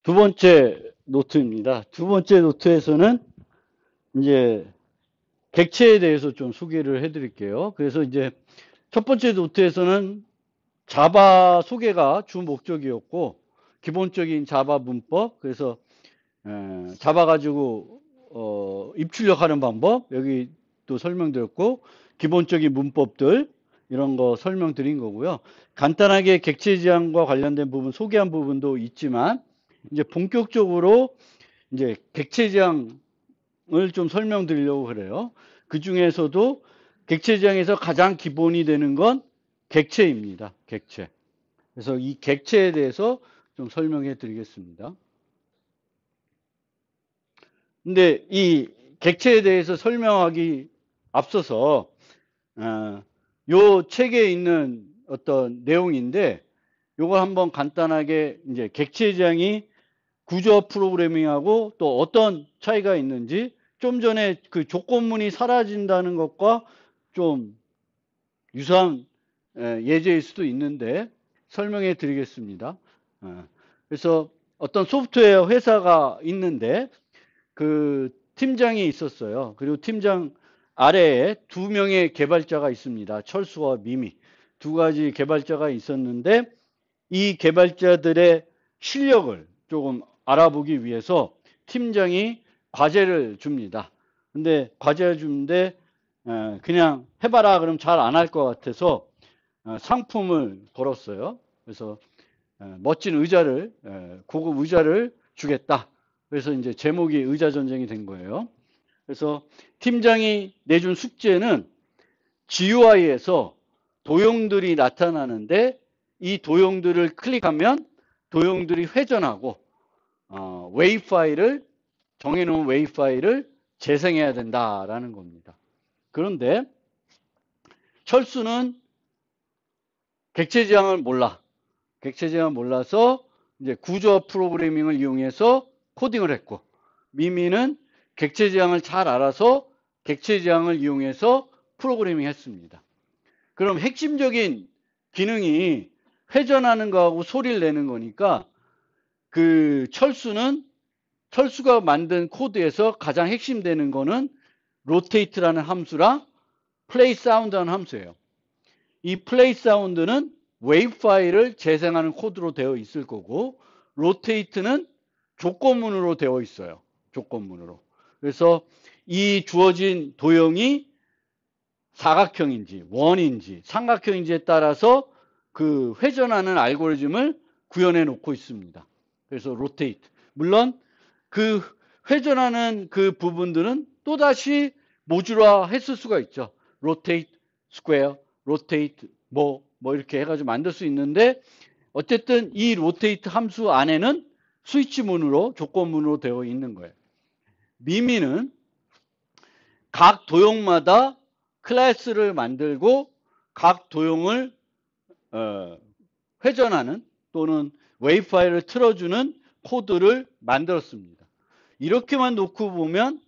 두 번째 노트입니다. 두 번째 노트에서는 이제 객체에 대해서 좀 소개를 해드릴게요. 그래서 이제 첫 번째 노트에서는 자바 소개가 주 목적이었고, 기본적인 자바 문법, 그래서 자바 가지고 입출력하는 방법, 여기 또 설명드렸고, 기본적인 문법들 이런 거 설명드린 거고요. 간단하게 객체 지향과 관련된 부분 소개한 부분도 있지만, 이제 본격적으로 이제 객체 지향을 좀 설명드리려고 그래요. 그 중에서도 객체 지향에서 가장 기본이 되는 건 객체입니다. 객체. 그래서 이 객체에 대해서 좀 설명해 드리겠습니다. 근데 이 객체에 대해서 설명하기 앞서서 요 책에 있는 어떤 내용인데 요걸 한번 간단하게 이제 객체 지향이 구조 프로그래밍하고 또 어떤 차이가 있는지 좀 전에 그 조건문이 사라진다는 것과 좀 유사한 예제일 수도 있는데 설명해 드리겠습니다. 그래서 어떤 소프트웨어 회사가 있는데 그 팀장이 있었어요. 그리고 팀장 아래에 두 명의 개발자가 있습니다. 철수와 미미. 두 가지 개발자가 있었는데 이 개발자들의 실력을 조금 알아보기 위해서 팀장이 과제를 줍니다. 근데 과제를 주는데 그냥 해봐라 그러면 잘 안 할 것 같아서 상품을 걸었어요. 그래서 멋진 의자를 고급 의자를 주겠다. 그래서 이제 제목이 의자 전쟁이 된 거예요. 그래서 팀장이 내준 숙제는 GUI에서 도형들이 나타나는데 이 도형들을 클릭하면 도형들이 회전하고 웨이브 파일을 정해놓은 웨이브 파일을 재생해야 된다라는 겁니다. 그런데 철수는 객체 지향을 몰라. 객체 지향을 몰라서 이제 구조 프로그래밍을 이용해서 코딩을 했고, 미미는 객체 지향을 잘 알아서 객체 지향을 이용해서 프로그래밍 했습니다. 그럼 핵심적인 기능이 회전하는 거하고 소리를 내는 거니까 그 철수가 만든 코드에서 가장 핵심되는 거는 rotate라는 함수랑 play sound라는 함수예요. 이 play sound는 웨이브 파일을 재생하는 코드로 되어 있을 거고 rotate는 조건문으로 되어 있어요. 조건문으로. 그래서 이 주어진 도형이 사각형인지 원인지 삼각형인지에 따라서 그 회전하는 알고리즘을 구현해 놓고 있습니다. 그래서 rotate. 물론 그 회전하는 그 부분들은 또다시 모듈화 했을 수가 있죠. rotate, square, rotate, 뭐 이렇게 해가지고 만들 수 있는데 어쨌든 이 rotate 함수 안에는 스위치문으로 조건문으로 되어 있는 거예요. 미미는 각 도형마다 클래스를 만들고 각 도형을 회전하는 또는 웨이브 파일을 틀어주는 코드를 만들었습니다. 이렇게만 놓고 보면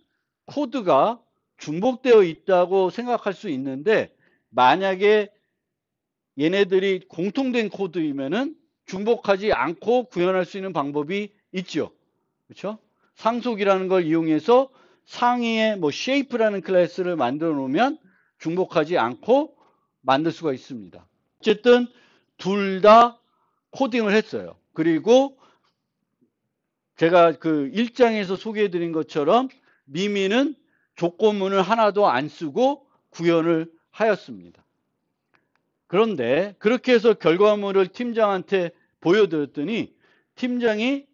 코드가 중복되어 있다고 생각할 수 있는데 만약에 얘네들이 공통된 코드이면은 중복하지 않고 구현할 수 있는 방법이 있죠. 그렇죠? 상속이라는 걸 이용해서 상위에 뭐 shape라는 클래스를 만들어 놓으면 중복하지 않고 만들 수가 있습니다. 어쨌든 둘 다 코딩을 했어요. 그리고 제가 그 1장에서 소개해 드린 것처럼 미미는 조건문을 하나도 안 쓰고 구현을 하였습니다. 그런데 그렇게 해서 결과물을 팀장한테 보여드렸더니 팀장이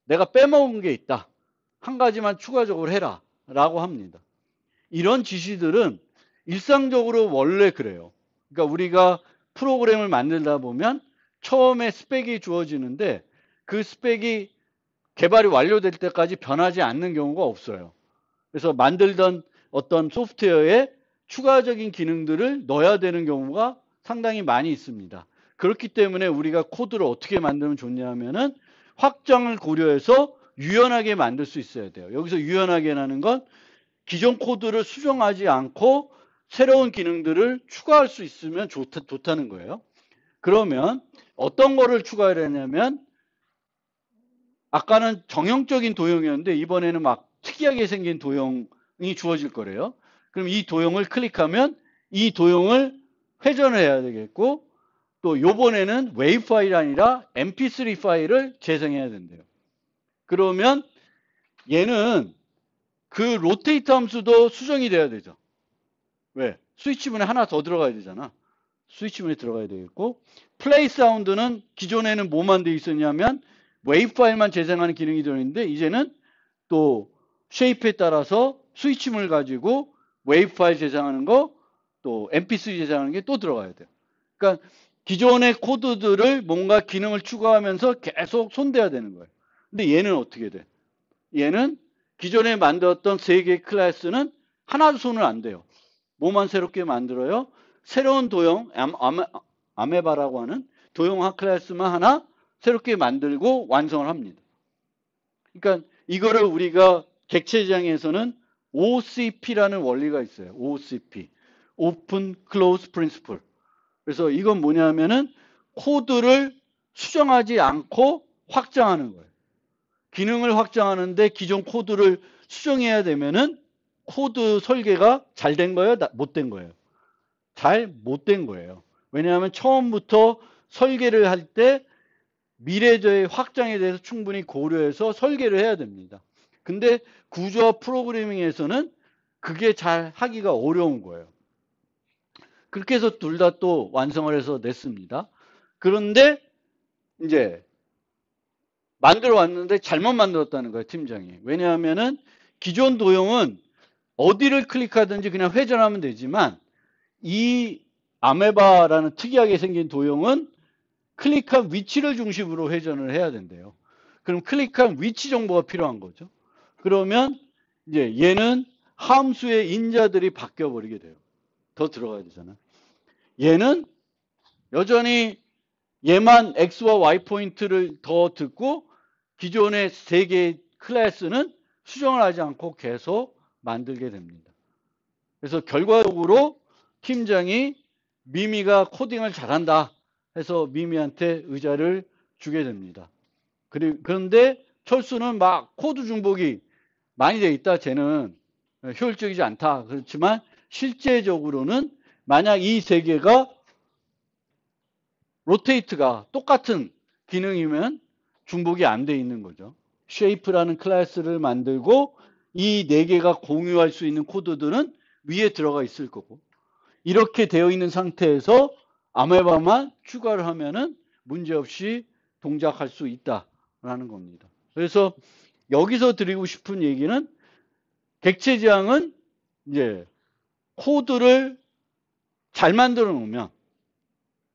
내가 빼먹은 게 있다. 한 가지만 추가적으로 해라 라고 합니다. 이런 지시들은 일상적으로 원래 그래요. 그러니까 우리가 프로그램을 만들다 보면 처음에 스펙이 주어지는데 그 스펙이 개발이 완료될 때까지 변하지 않는 경우가 없어요. 그래서 만들던 어떤 소프트웨어에 추가적인 기능들을 넣어야 되는 경우가 상당히 많이 있습니다. 그렇기 때문에 우리가 코드를 어떻게 만들면 좋냐면은 확장을 고려해서 유연하게 만들 수 있어야 돼요. 여기서 유연하게라는 건 기존 코드를 수정하지 않고 새로운 기능들을 추가할 수 있으면 좋다는 거예요. 그러면 어떤 거를 추가를 하냐면 아까는 정형적인 도형이었는데 이번에는 막 특이하게 생긴 도형이 주어질 거래요. 그럼 이 도형을 클릭하면 이 도형을 회전을 해야 되겠고, 또 요번에는 웨이브 파일이 아니라 mp3 파일을 재생해야 된대요. 그러면 얘는 그 로테이트 함수도 수정이 돼야 되죠. 왜? 스위치문에 하나 더 들어가야 되잖아. 스위치문에 들어가야 되겠고, 플레이 사운드는 기존에는 뭐만 돼 있었냐면 웨이브 파일만 재생하는 기능이 들어있는데, 이제는 또 쉐이프에 따라서 스위치문을 가지고 웨이브 파일 재생하는 거, 또 mp3 재생하는 게 또 들어가야 돼요. 그러니까 기존의 코드들을 뭔가 기능을 추가하면서 계속 손대야 되는 거예요. 근데 얘는 어떻게 돼? 얘는 기존에 만들었던 3개의 클래스는 하나도 손을 안 대요. 뭐만 새롭게 만들어요? 새로운 도형, 아메바라고 하는 도형 클래스만 하나 새롭게 만들고 완성을 합니다. 그러니까 이거를 우리가 객체지향에서는 OCP라는 원리가 있어요. OCP. Open Close Principle. 그래서 이건 뭐냐면은 코드를 수정하지 않고 확장하는 거예요. 기능을 확장하는데 기존 코드를 수정해야 되면은 코드 설계가 잘 된 거예요? 못 된 거예요? 잘 못 된 거예요. 왜냐하면 처음부터 설계를 할 때 미래의 확장에 대해서 충분히 고려해서 설계를 해야 됩니다. 근데 구조화 프로그래밍에서는 그게 잘 하기가 어려운 거예요. 그렇게 해서 둘 다 또 완성을 해서 냈습니다. 그런데 이제 만들어 왔는데 잘못 만들었다는 거예요, 팀장이. 왜냐하면은 기존 도형은 어디를 클릭하든지 그냥 회전하면 되지만 이 아메바라는 특이하게 생긴 도형은 클릭한 위치를 중심으로 회전을 해야 된대요. 그럼 클릭한 위치 정보가 필요한 거죠. 그러면 이제 얘는 함수의 인자들이 바뀌어 버리게 돼요. 더 들어가야 되잖아. 얘는 여전히 얘만 x와 y 포인트를 더 듣고 기존의 3개의 클래스는 수정을 하지 않고 계속 만들게 됩니다. 그래서 결과적으로 팀장이 미미가 코딩을 잘한다 해서 미미한테 의자를 주게 됩니다. 그런데 철수는 막 코드 중복이 많이 돼 있다. 쟤는 효율적이지 않다. 그렇지만 실제적으로는 만약 이 3개가 로테이트가 똑같은 기능이면 중복이 안 돼 있는 거죠. 쉐이프라는 클래스를 만들고 이 4개가 공유할 수 있는 코드들은 위에 들어가 있을 거고, 이렇게 되어 있는 상태에서 아메바만 추가를 하면은 문제없이 동작할 수 있다라는 겁니다. 그래서 여기서 드리고 싶은 얘기는 객체지향은 이제 코드를 잘 만들어 놓으면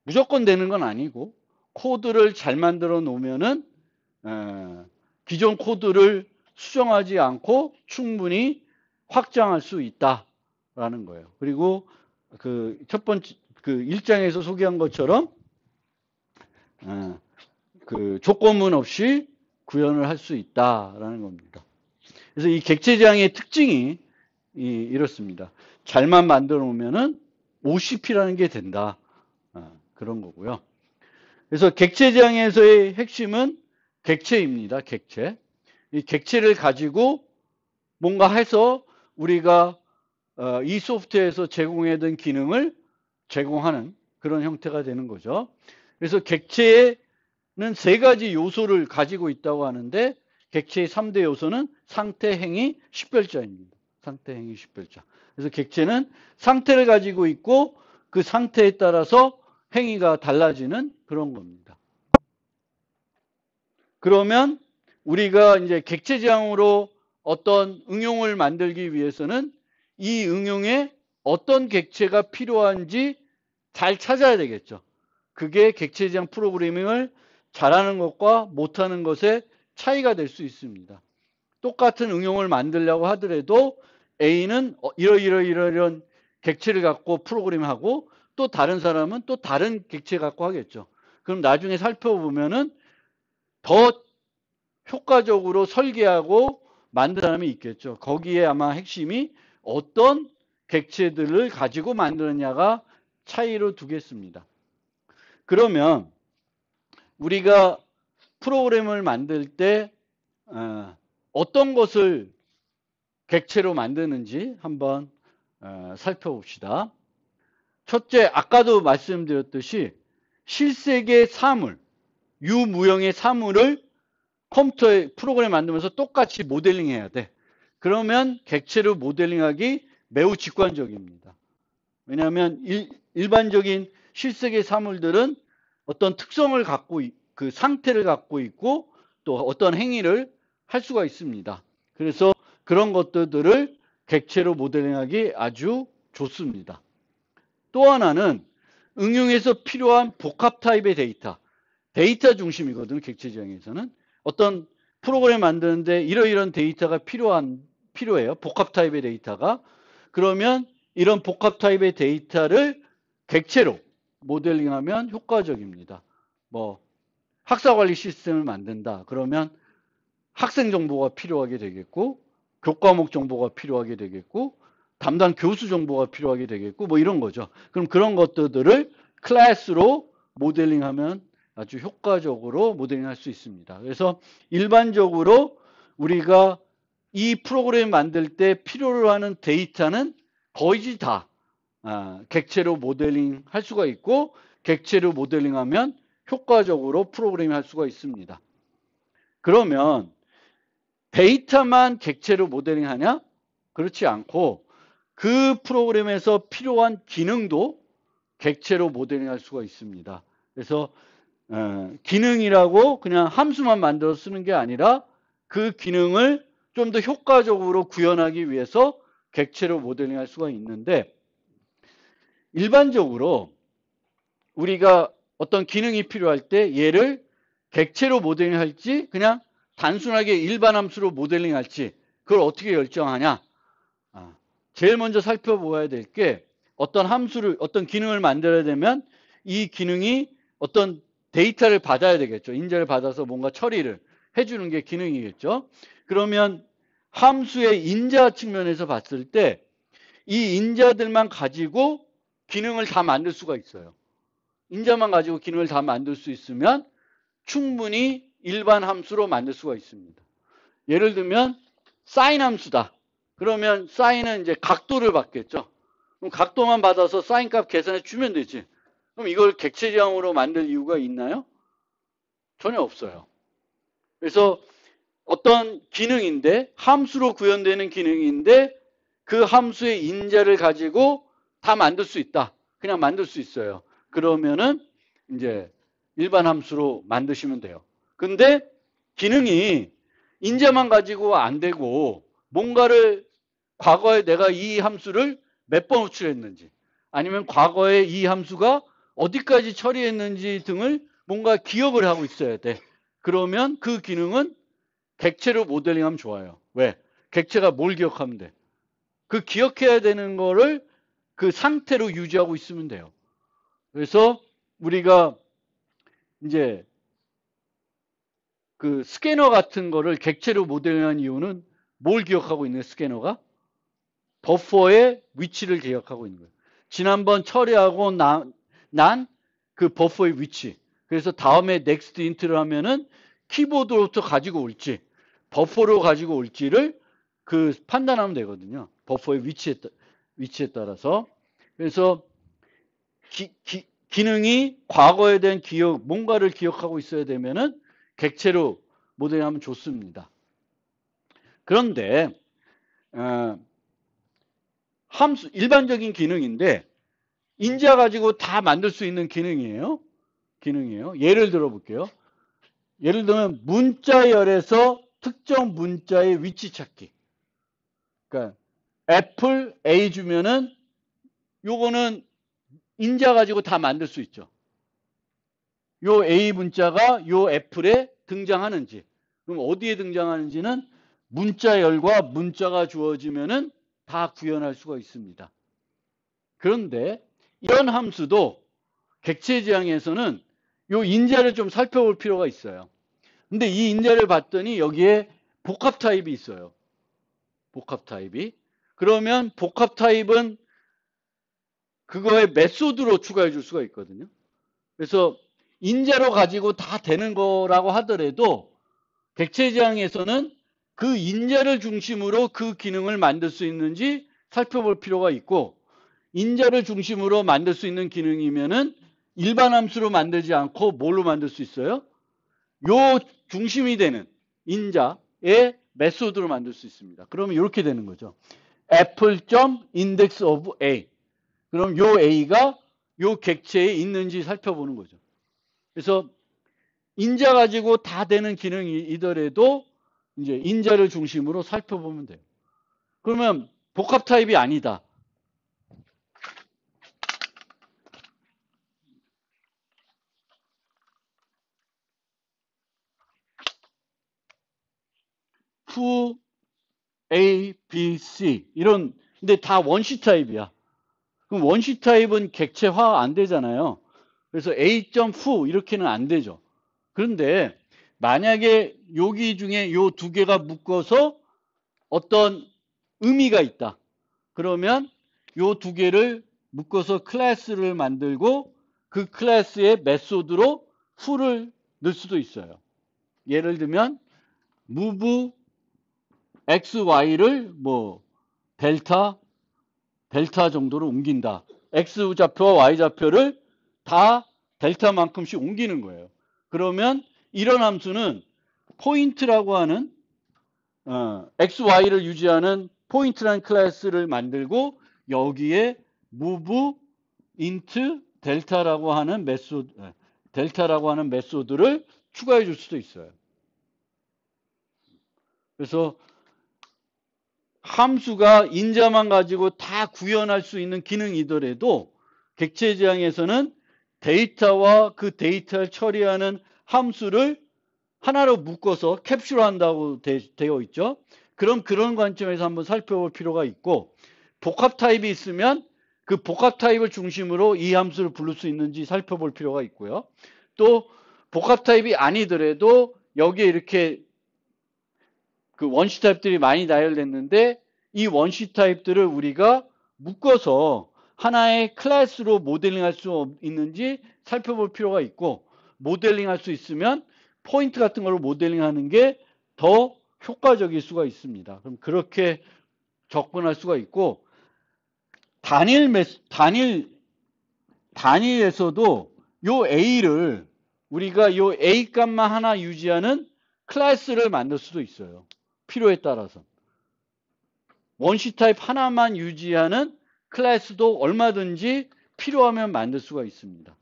무조건 되는 건 아니고, 코드를 잘 만들어 놓으면은 기존 코드를 수정하지 않고 충분히 확장할 수 있다라는 거예요. 그리고 그 첫 번째 그 1장에서 소개한 것처럼 그 조건문 없이 구현을 할 수 있다라는 겁니다. 그래서 이 객체지향의 특징이 이렇습니다. 잘만 만들어 놓으면은 OCP라는 게 된다. 그런 거고요. 그래서 객체지향에서의 핵심은 객체입니다. 객체. 이 객체를 가지고 뭔가 해서 우리가 이 소프트웨어에서 제공해둔 기능을 제공하는 그런 형태가 되는 거죠. 그래서 객체는 3가지 요소를 가지고 있다고 하는데, 객체의 3대 요소는 상태, 행위, 식별자입니다. 상태, 행위, 식별자. 그래서 객체는 상태를 가지고 있고 그 상태에 따라서 행위가 달라지는 그런 겁니다. 그러면 우리가 이제 객체지향으로 어떤 응용을 만들기 위해서는 이 응용에 어떤 객체가 필요한지 잘 찾아야 되겠죠. 그게 객체지향 프로그래밍을 잘하는 것과 못하는 것의 차이가 될 수 있습니다. 똑같은 응용을 만들려고 하더라도 A는 이런 객체를 갖고 프로그램하고 또 다른 사람은 또 다른 객체 갖고 하겠죠. 그럼 나중에 살펴보면은 더 효과적으로 설계하고 만든 사람이 있겠죠. 거기에 아마 핵심이 어떤 객체들을 가지고 만드느냐가 차이로 두겠습니다. 그러면 우리가 프로그램을 만들 때 어떤 것을 객체로 만드는지 한번 살펴봅시다. 첫째, 아까도 말씀드렸듯이 실세계 사물, 유무형의 사물을 컴퓨터에 프로그램 만들면서 똑같이 모델링해야 돼. 그러면 객체로 모델링하기 매우 직관적입니다. 왜냐하면 일반적인 실세계 사물들은 어떤 특성을 갖고 그 상태를 갖고 있고 또 어떤 행위를 할 수가 있습니다. 그래서 그런 것들을 객체로 모델링하기 아주 좋습니다. 또 하나는 응용에서 필요한 복합 타입의 데이터 중심이거든요. 객체 지향에서는 어떤 프로그램 만드는데 이러이런 데이터가 필요해요. 복합 타입의 데이터가. 그러면 이런 복합 타입의 데이터를 객체로 모델링하면 효과적입니다. 뭐 학사관리 시스템을 만든다. 그러면 학생 정보가 필요하게 되겠고 교과목 정보가 필요하게 되겠고 담당 교수 정보가 필요하게 되겠고 뭐 이런 거죠. 그럼 그런 것들을 클래스로 모델링하면 아주 효과적으로 모델링할 수 있습니다. 그래서 일반적으로 우리가 이 프로그램 만들 때 필요로 하는 데이터는 거의 다 객체로 모델링 할 수가 있고 객체로 모델링하면 효과적으로 프로그램을 할 수가 있습니다. 그러면 데이터만 객체로 모델링하냐? 그렇지 않고 그 프로그램에서 필요한 기능도 객체로 모델링할 수가 있습니다. 그래서 기능이라고 그냥 함수만 만들어 쓰는 게 아니라 그 기능을 좀 더 효과적으로 구현하기 위해서 객체로 모델링할 수가 있는데 일반적으로 우리가 어떤 기능이 필요할 때 얘를 객체로 모델링할지 그냥 단순하게 일반 함수로 모델링할지 그걸 어떻게 결정하냐? 제일 먼저 살펴봐야 될 게 어떤 기능을 만들어야 되면 이 기능이 어떤 데이터를 받아야 되겠죠. 인자를 받아서 뭔가 처리를 해주는 게 기능이겠죠. 그러면 함수의 인자 측면에서 봤을 때 이 인자들만 가지고 기능을 다 만들 수가 있어요. 인자만 가지고 기능을 다 만들 수 있으면 충분히 일반 함수로 만들 수가 있습니다. 예를 들면 사인 함수다. 그러면 사인은 이제 각도를 받겠죠. 그럼 각도만 받아서 사인 값 계산해 주면 되지. 그럼 이걸 객체 지향으로 만들 이유가 있나요? 전혀 없어요. 그래서 어떤 기능인데 함수로 구현되는 기능인데 그 함수의 인자를 가지고 다 만들 수 있다. 그냥 만들 수 있어요. 그러면은 이제 일반 함수로 만드시면 돼요. 근데 기능이 인자만 가지고 안 되고 뭔가를 과거에 내가 이 함수를 몇 번 호출했는지 아니면 과거에 이 함수가 어디까지 처리했는지 등을 뭔가 기억을 하고 있어야 돼. 그러면 그 기능은 객체로 모델링하면 좋아요. 왜? 객체가 뭘 기억하면 돼? 그 기억해야 되는 거를 그 상태로 유지하고 있으면 돼요. 그래서 우리가 이제 그 스캐너 같은 거를 객체로 모델링한 이유는 뭘 기억하고 있는 스캐너가? 버퍼의 위치를 기억하고 있는 거예요. 지난번 처리하고 난 그 버퍼의 위치. 그래서 다음에 next int를 하면은 키보드로부터 가지고 올지 버퍼로 가지고 올지를 그 판단하면 되거든요. 버퍼의 위치에 따라서. 그래서 기능이 과거에 대한 기억, 뭔가를 기억하고 있어야 되면은 객체로 모델링하면 좋습니다. 그런데 함수 일반적인 기능인데 인자 가지고 다 만들 수 있는 기능이에요. 예를 들어 볼게요. 예를 들면 문자열에서 특정 문자의 위치 찾기. 그러니까 애플 A 주면은 요거는 인자 가지고 다 만들 수 있죠. 요 A 문자가 요 애플에 등장하는지, 그럼 어디에 등장하는지는 문자열과 문자가 주어지면은 다 구현할 수가 있습니다. 그런데 이런 함수도 객체 지향에서는 요 인자를 좀 살펴볼 필요가 있어요. 근데 이 인자를 봤더니 여기에 복합 타입이 있어요. 복합 타입이. 그러면 복합 타입은 그거의 메소드로 추가해 줄 수가 있거든요. 그래서 인자로 가지고 다 되는 거라고 하더라도 객체지향에서는 그 인자를 중심으로 그 기능을 만들 수 있는지 살펴볼 필요가 있고, 인자를 중심으로 만들 수 있는 기능이면은 일반 함수로 만들지 않고 뭘로 만들 수 있어요? 요 중심이 되는 인자의 메소드로 만들 수 있습니다. 그러면 이렇게 되는 거죠. apple.index of a. 그럼 요 a가 요 객체에 있는지 살펴보는 거죠. 그래서 인자 가지고 다 되는 기능이더라도 이제 인자를 중심으로 살펴보면 돼요. 그러면 복합 타입이 아니다. fu, a, b, c 이런 근데 다 원시 타입이야. 그럼 원시 타입은 객체화 안 되잖아요. 그래서 a.fu 이렇게는 안 되죠. 그런데 만약에 여기 중에 요 두 개가 묶어서 어떤 의미가 있다. 그러면 요 두 개를 묶어서 클래스를 만들고 그 클래스의 메소드로 fu를 넣을 수도 있어요. 예를 들면 move x, y를 뭐 델타 정도로 옮긴다. x 좌표와 y 좌표를 다 델타만큼씩 옮기는 거예요. 그러면 이런 함수는 포인트라고 하는 x, y를 유지하는 포인트라는 클래스를 만들고 여기에 move int 델타라고 하는 메소드를 추가해 줄 수도 있어요. 그래서 함수가 인자만 가지고 다 구현할 수 있는 기능이더라도 객체지향에서는 데이터와 그 데이터를 처리하는 함수를 하나로 묶어서 캡슐한다고 되어 있죠. 그럼 그런 관점에서 한번 살펴볼 필요가 있고, 복합 타입이 있으면 그 복합 타입을 중심으로 이 함수를 부를 수 있는지 살펴볼 필요가 있고요. 또 복합 타입이 아니더라도 여기에 이렇게 그 원시 타입들이 많이 나열됐는데 이 원시 타입들을 우리가 묶어서 하나의 클래스로 모델링할 수 있는지 살펴볼 필요가 있고, 모델링할 수 있으면 포인트 같은 걸로 모델링하는 게 더 효과적일 수가 있습니다. 그럼 그렇게 접근할 수가 있고, 단일에서도 요 A를 우리가 요 A 값만 하나 유지하는 클래스를 만들 수도 있어요. 필요에 따라서. 원시 타입 하나만 유지하는 클래스도 얼마든지 필요하면 만들 수가 있습니다.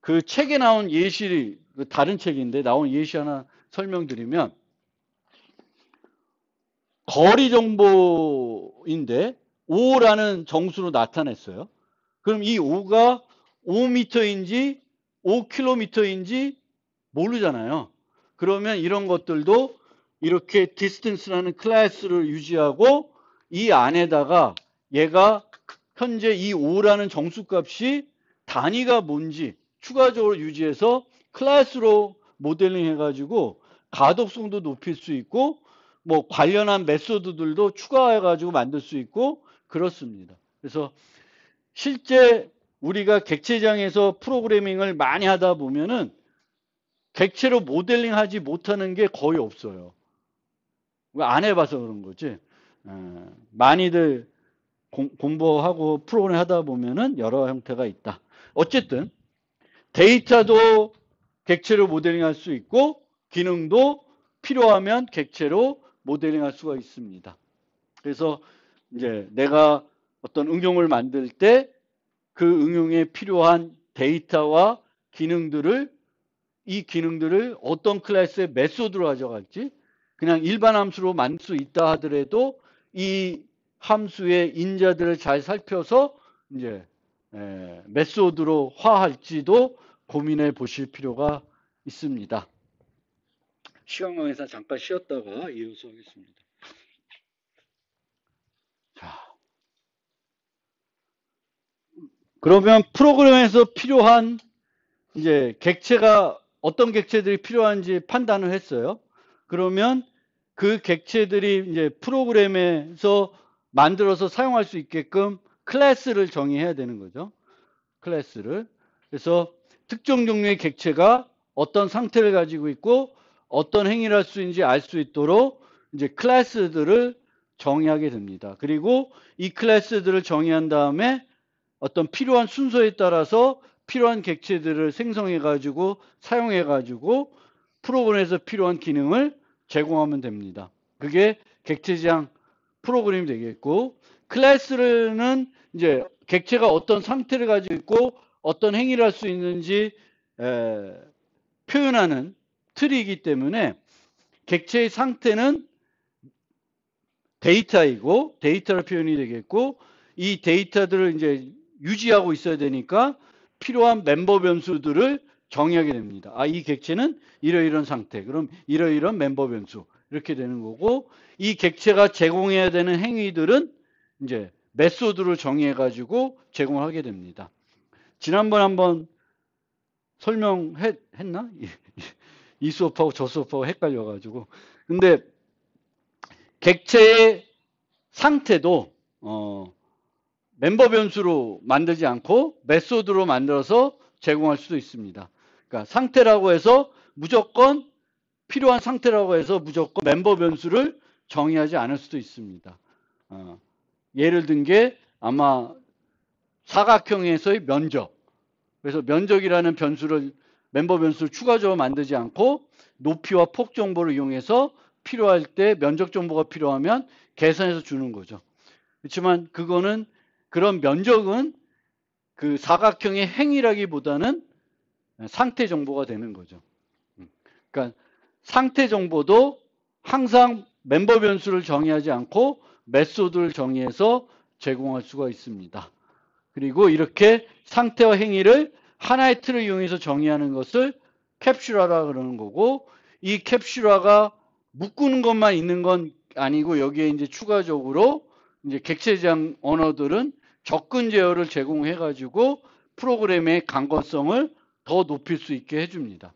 그 책에 나온 예시, 다른 책인데 나온 예시 하나 설명드리면, 거리 정보인데 5라는 정수로 나타냈어요. 그럼 이 5가 5m인지 5km인지 모르잖아요. 그러면 이런 것들도 이렇게 distance라는 클래스를 유지하고 이 안에다가 얘가 현재 이 5라는 정수값이 단위가 뭔지 추가적으로 유지해서 클래스로 모델링 해가지고 가독성도 높일 수 있고 뭐 관련한 메소드들도 추가해가지고 만들 수 있고 그렇습니다. 그래서 실제 우리가 객체지향에서 프로그래밍을 많이 하다 보면은 객체로 모델링 하지 못하는 게 거의 없어요. 안 해봐서 그런 거지. 많이들 공부하고 프로그램 하다 보면은 여러 형태가 있다. 어쨌든 데이터도 객체로 모델링 할 수 있고 기능도 필요하면 객체로 모델링 할 수가 있습니다. 그래서 이제 내가 어떤 응용을 만들 때 그 응용에 필요한 데이터와 이 기능들을 어떤 클래스의 메소드로 가져갈지, 그냥 일반 함수로 만들 수 있다 하더라도 이 함수의 인자들을 잘 살펴서 이제 메소드로 화할지도 고민해 보실 필요가 있습니다. 시간 관계상 잠깐 쉬었다가 이어서 하겠습니다. 자, 그러면 프로그램에서 필요한 이제 객체가 어떤 객체들이 필요한지 판단을 했어요. 그러면 그 객체들이 이제 프로그램에서 만들어서 사용할 수 있게끔 클래스를 정의해야 되는 거죠. 클래스를. 그래서 특정 종류의 객체가 어떤 상태를 가지고 있고 어떤 행위를 할 수 있는지 알 수 있도록 이제 클래스들을 정의하게 됩니다. 그리고 이 클래스들을 정의한 다음에 어떤 필요한 순서에 따라서 필요한 객체들을 생성해 가지고 사용해 가지고 프로그램에서 필요한 기능을 제공하면 됩니다. 그게 객체 지향 프로그램이 되겠고, 클래스는 이제 객체가 어떤 상태를 가지고 있고 어떤 행위를 할 수 있는지 표현하는 틀이기 때문에 객체의 상태는 데이터이고 데이터로 표현이 되겠고, 이 데이터들을 이제 유지하고 있어야 되니까 필요한 멤버 변수들을 정의하게 됩니다. 아, 이 객체는 이러이러한 상태. 그럼 이러이러한 멤버 변수. 이렇게 되는 거고, 이 객체가 제공해야 되는 행위들은 이제 메소드를 정의해 가지고 제공하게 됩니다. 지난번 한번 설명했나? 이 수업하고 저 수업하고 헷갈려 가지고. 근데 객체의 상태도 멤버 변수로 만들지 않고 메소드로 만들어서 제공할 수도 있습니다. 그러니까 상태라고 해서 무조건 필요한 상태라고 해서 무조건 멤버 변수를 정의하지 않을 수도 있습니다. 예를 든 게 아마 사각형에서의 면적. 그래서 면적이라는 변수를 멤버 변수를 추가적으로 만들지 않고 높이와 폭 정보를 이용해서 필요할 때 면적 정보가 필요하면 계산해서 주는 거죠. 그렇지만 그거는 그런 면적은 그 사각형의 행이라기보다는 상태 정보가 되는 거죠. 그러니까 상태 정보도 항상 멤버 변수를 정의하지 않고 메소드를 정의해서 제공할 수가 있습니다. 그리고 이렇게 상태와 행위를 하나의 틀을 이용해서 정의하는 것을 캡슐화라 그러는 거고, 이 캡슐화가 묶는 것만 있는 건 아니고 여기에 이제 추가적으로 이제 객체 지향 언어들은 접근 제어를 제공해 가지고 프로그램의 강건성을 더 높일 수 있게 해줍니다.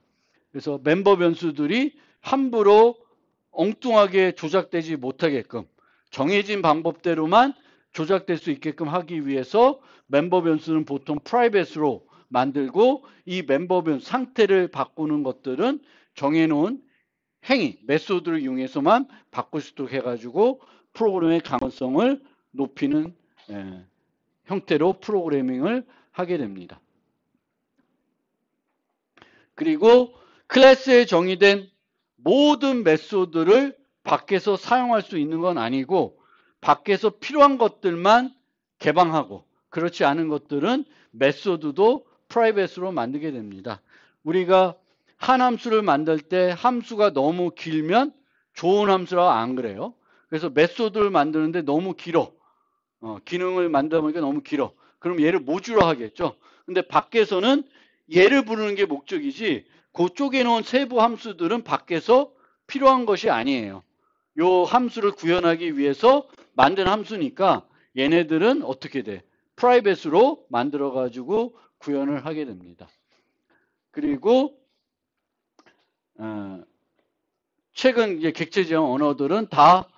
그래서 멤버 변수들이 함부로 엉뚱하게 조작되지 못하게끔 정해진 방법대로만 조작될 수 있게끔 하기 위해서 멤버 변수는 보통 프라이빗으로 만들고, 이 멤버 변수 상태를 바꾸는 것들은 정해놓은 행위, 메소드를 이용해서만 바꿀 수 있도록 해가지고 프로그램의 강건성을 높이는 형태로 프로그래밍을 하게 됩니다. 그리고 클래스에 정의된 모든 메소드를 밖에서 사용할 수 있는 건 아니고 밖에서 필요한 것들만 개방하고, 그렇지 않은 것들은 메소드도 프라이빗으로 만들게 됩니다. 우리가 한 함수를 만들 때 함수가 너무 길면 좋은 함수라고 안 그래요. 그래서 메소드를 만드는데 너무 길어. 기능을 만들다 보니까 너무 길어. 그럼 얘를 모듈화 하겠죠. 근데 밖에서는 얘를 부르는 게 목적이지 그 쪼개놓은 세부 함수들은 밖에서 필요한 것이 아니에요. 요 함수를 구현하기 위해서 만든 함수니까 얘네들은 어떻게 돼? 프라이빗으로 만들어 가지고 구현을 하게 됩니다. 그리고 최근 이제 객체 지향 언어들은 다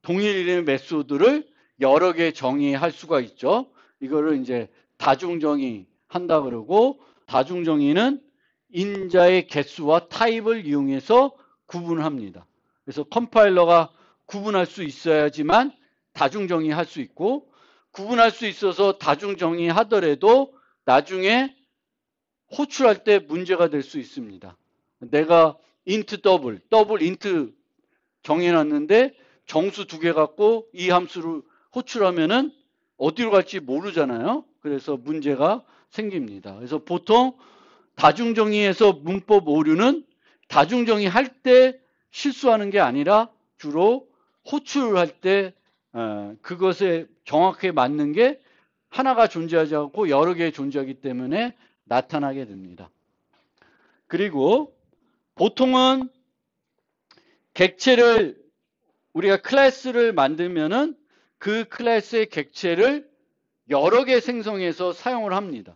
동일 이름의 메소드를 여러 개 정의할 수가 있죠. 이거를 이제 다중정의 한다 그러고, 다중정의는 인자의 개수와 타입을 이용해서 구분을 합니다. 그래서 컴파일러가 구분할 수 있어야지만 다중정의 할 수 있고, 구분할 수 있어서 다중정의 하더라도 나중에 호출할 때 문제가 될 수 있습니다. 내가 int 더블 int 정해놨는데 정수 2개 갖고 이 함수를 호출하면은 어디로 갈지 모르잖아요. 그래서 문제가 생깁니다. 그래서 보통 다중정의에서 문법 오류는 다중정의 할 때 실수하는 게 아니라 주로 호출할 때 그것에 정확하게 맞는 게 하나가 존재하지 않고 여러 개 존재하기 때문에 나타나게 됩니다. 그리고 보통은 객체를 우리가 클래스를 만들면은 그 클래스의 객체를 여러 개 생성해서 사용을 합니다.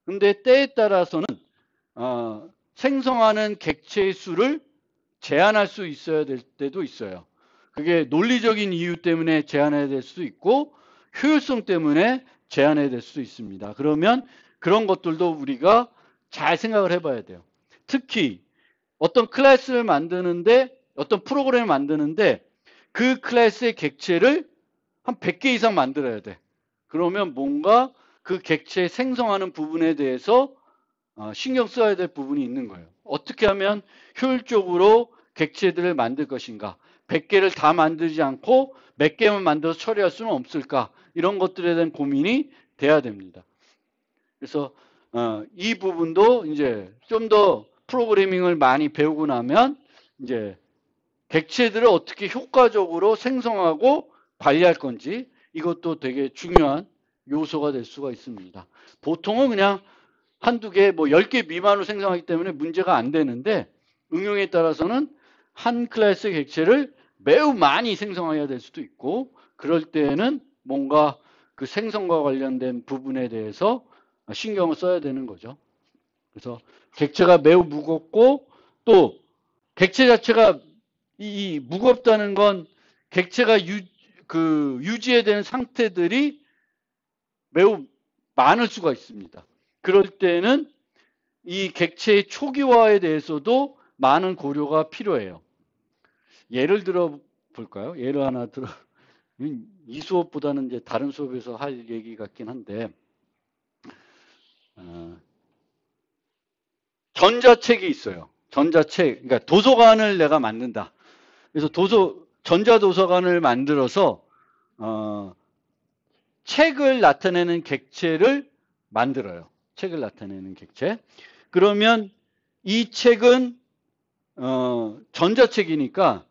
근데 때에 따라서는 생성하는 객체의 수를 제한할 수 있어야 될 때도 있어요. 그게 논리적인 이유 때문에 제한해야 될 수도 있고 효율성 때문에 제한해야 될 수도 있습니다. 그러면 그런 것들도 우리가 잘 생각을 해봐야 돼요. 특히 어떤 클래스를 만드는데, 어떤 프로그램을 만드는데 그 클래스의 객체를 한 100개 이상 만들어야 돼. 그러면 뭔가 그 객체 생성하는 부분에 대해서 신경 써야 될 부분이 있는 거예요. 어떻게 하면 효율적으로 객체들을 만들 것인가? 100개를 다 만들지 않고 몇 개만 만들어서 처리할 수는 없을까? 이런 것들에 대한 고민이 돼야 됩니다. 그래서 이 부분도 이제 좀 더 프로그래밍을 많이 배우고 나면 이제 객체들을 어떻게 효과적으로 생성하고 관리할 건지 이것도 되게 중요한 요소가 될 수가 있습니다. 보통은 그냥 한두 개, 뭐 10개 미만으로 생성하기 때문에 문제가 안 되는데 응용에 따라서는 한 클래스의 객체를 매우 많이 생성해야 될 수도 있고 그럴 때에는 뭔가 그 생성과 관련된 부분에 대해서 신경을 써야 되는 거죠. 그래서 객체가 매우 무겁고 또 객체 자체가 이 무겁다는 건 객체가 유지해야 되는 상태들이 매우 많을 수가 있습니다. 그럴 때는 이 객체의 초기화에 대해서도 많은 고려가 필요해요. 예를 들어 볼까요? 예를 하나 들어 이 수업보다는 이제 다른 수업에서 할 얘기 같긴 한데 전자책이 있어요. 전자책, 그러니까 도서관을 내가 만든다. 그래서 전자도서관을 만들어서 책을 나타내는 객체를 만들어요. 책을 나타내는 객체. 그러면 이 책은 전자책이니까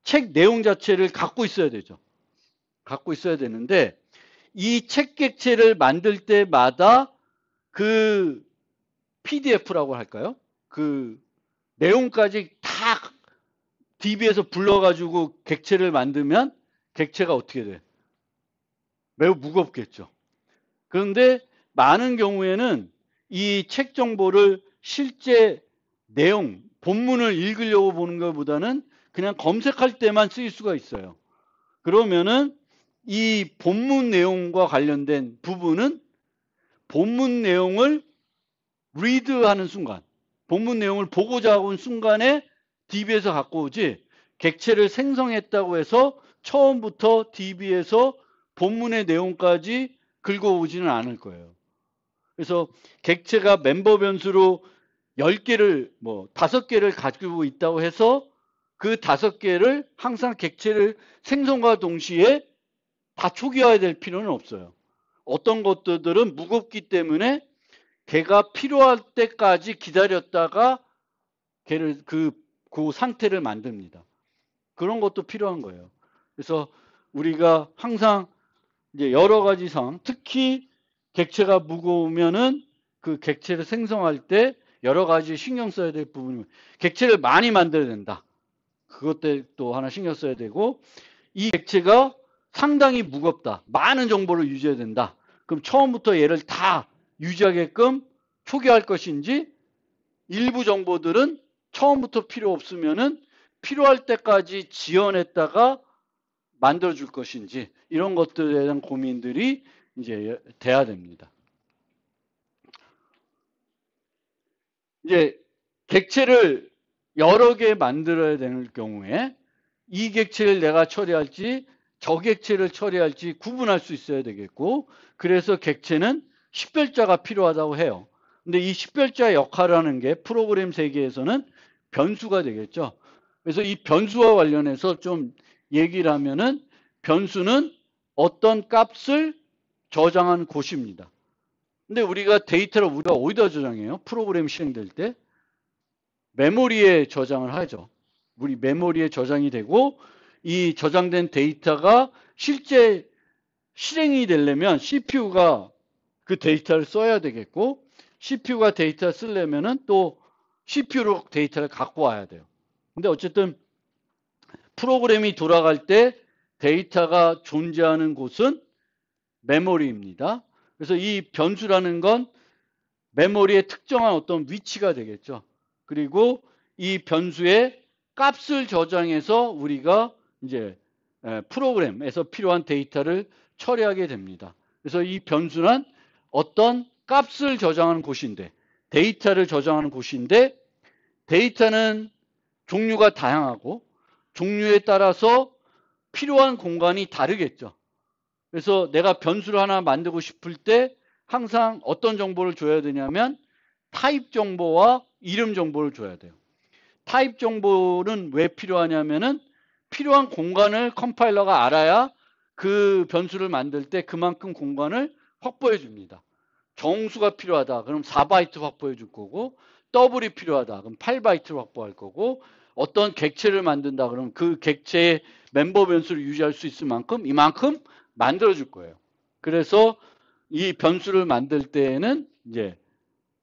책 내용 자체를 갖고 있어야 되죠. 갖고 있어야 되는데 이 책 객체를 만들 때마다 그 PDF라고 할까요? 그 내용까지 다 DB에서 불러가지고 객체를 만들면 객체가 어떻게 돼? 매우 무겁겠죠. 그런데 많은 경우에는 이 책 정보를 실제 내용, 본문을 읽으려고 보는 것보다는 그냥 검색할 때만 쓰일 수가 있어요. 그러면은 이 본문 내용과 관련된 부분은 본문 내용을 리드하는 순간, 본문 내용을 보고자 하는 순간에 DB에서 갖고 오지 객체를 생성했다고 해서 처음부터 DB에서 본문의 내용까지 긁어오지는 않을 거예요. 그래서 객체가 멤버 변수로 10개를 뭐 5개를 가지고 있다고 해서 그 5개를 항상 객체를 생성과 동시에 다 초기화해야 될 필요는 없어요. 어떤 것들은 무겁기 때문에 걔가 필요할 때까지 기다렸다가 걔를 그 상태를 만듭니다. 그런 것도 필요한 거예요. 그래서 우리가 항상 이제 여러 가지 상, 특히 객체가 무거우면은 그 객체를 생성할 때 여러 가지 신경 써야 될 부분이 객체를 많이 만들어야 된다. 그것 또 하나 신경 써야 되고 이 객체가 상당히 무겁다. 많은 정보를 유지해야 된다. 그럼 처음부터 얘를 다 유지하게끔 초기화할 것인지 일부 정보들은 처음부터 필요 없으면은 필요할 때까지 지연했다가 만들어줄 것인지 이런 것들에 대한 고민들이 이제 돼야 됩니다. 이제 객체를 여러 개 만들어야 되는 경우에 이 객체를 내가 처리할지 저 객체를 처리할지 구분할 수 있어야 되겠고 그래서 객체는 식별자가 필요하다고 해요. 근데 이 식별자 역할을 하는 게 프로그램 세계에서는 변수가 되겠죠. 그래서 이 변수와 관련해서 좀 얘기를 하면은 변수는 어떤 값을 저장한 곳입니다. 근데 우리가 데이터를 우리가 어디다 저장해요? 프로그램 실행될 때 메모리에 저장을 하죠. 우리 메모리에 저장이 되고 이 저장된 데이터가 실제 실행이 되려면 CPU가 그 데이터를 써야 되겠고 CPU가 데이터를 쓰려면은 또 CPU로 데이터를 갖고 와야 돼요. 근데 어쨌든 프로그램이 돌아갈 때 데이터가 존재하는 곳은 메모리입니다. 그래서 이 변수라는 건 메모리의 특정한 어떤 위치가 되겠죠. 그리고 이 변수의 값을 저장해서 우리가 이제 프로그램에서 필요한 데이터를 처리하게 됩니다. 그래서 이 변수는 어떤 값을 저장하는 곳인데 데이터를 저장하는 곳인데 데이터는 종류가 다양하고 종류에 따라서 필요한 공간이 다르겠죠. 그래서 내가 변수를 하나 만들고 싶을 때 항상 어떤 정보를 줘야 되냐면 타입 정보와 이름 정보를 줘야 돼요. 타입 정보는 왜 필요하냐면은 필요한 공간을 컴파일러가 알아야 그 변수를 만들 때 그만큼 공간을 확보해 줍니다. 정수가 필요하다. 그럼 4바이트 확보해 줄 거고, 더블이 필요하다. 그럼 8바이트를 확보할 거고, 어떤 객체를 만든다. 그러면 그 객체의 멤버 변수를 유지할 수 있을 만큼 이만큼 만들어 줄 거예요. 그래서 이 변수를 만들 때에는 이제